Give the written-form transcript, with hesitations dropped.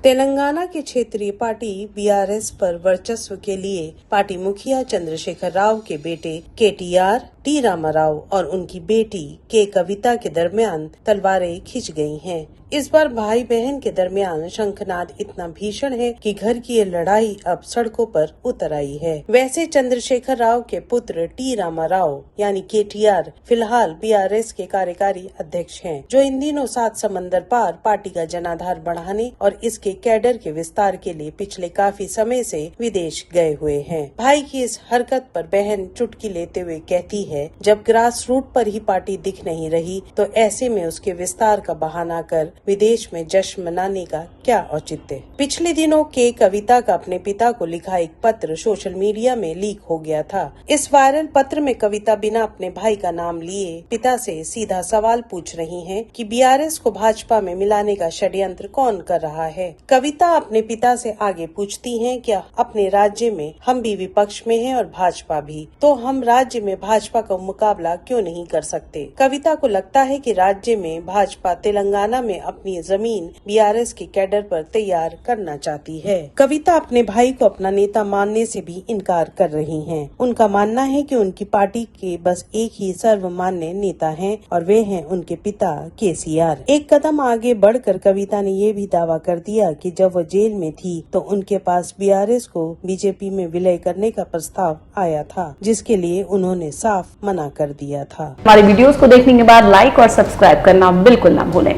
तेलंगाना के क्षेत्रीय party BRS पर वर्चस्व के लिए पार्टी मुखिया चंद्रशेखर राव के बेटे केटीआर टी रामाराव और उनकी बेटी के कविता के दरमियान तलवारें खिंच गई हैं। इस बार भाई बहन के दरमियान शंखनाद इतना भीषण है कि घर की ये लड़ाई अब सड़कों पर उतर आई है। वैसे चंद्रशेखर राव के पुत्र टी रामाराव यानी केटीआर फिलहाल बीआरएस के कार्यकारी अध्यक्ष हैं, जो इन दिनों 7 समंदर पार पार्टी का जनाधार बढ़ाने और इसके कैडर के विस्तार के लिए पिछले काफी समय से विदेश गए हुए हैं। भाई की इस हरकत पर बहन चुटकी लेते हुए कहती है, जब ग्रास रूट पर ही पार्टी दिख नहीं रही तो ऐसे में उसके विस्तार का बहाना कर विदेश में जश्न मनाने का क्या औचित्य। पिछले दिनों के कविता का अपने पिता को लिखा एक पत्र सोशल मीडिया में लीक हो गया था। इस वायरल पत्र में कविता बिना अपने भाई का नाम लिए पिता से सीधा सवाल पूछ रही हैं कि बीआरएस को भाजपा में मिलाने का षड्यंत्र कौन कर रहा है। कविता अपने पिता से आगे पूछती हैं, क्या अपने राज्य में हम भी विपक्ष में हैं और भाजपा भी, तो हम राज्य में भाजपा का मुकाबला क्यों नहीं कर सकते। कविता को लगता है कि राज्य में भाजपा तेलंगाना में अपनी जमीन बीआरएस के कैडर पर तैयार करना चाहती है। कविता अपने भाई को अपना नेता मानने से भी इनकार कर रही हैं। उनका मानना है कि उनकी पार्टी के बस एक ही सर्वमान्य नेता हैं और वे हैं उनके पिता केसीआर। एक कदम आगे बढ़कर कविता ने ये भी दावा कर दिया कि जब वो जेल में थी तो उनके पास बीआरएस को बीजेपी में विलय करने का प्रस्ताव आया था, जिसके लिए उन्होंने साफ मना कर दिया था। हमारे वीडियोस को देखने के बाद लाइक और सब्सक्राइब करना बिल्कुल ना भूलें।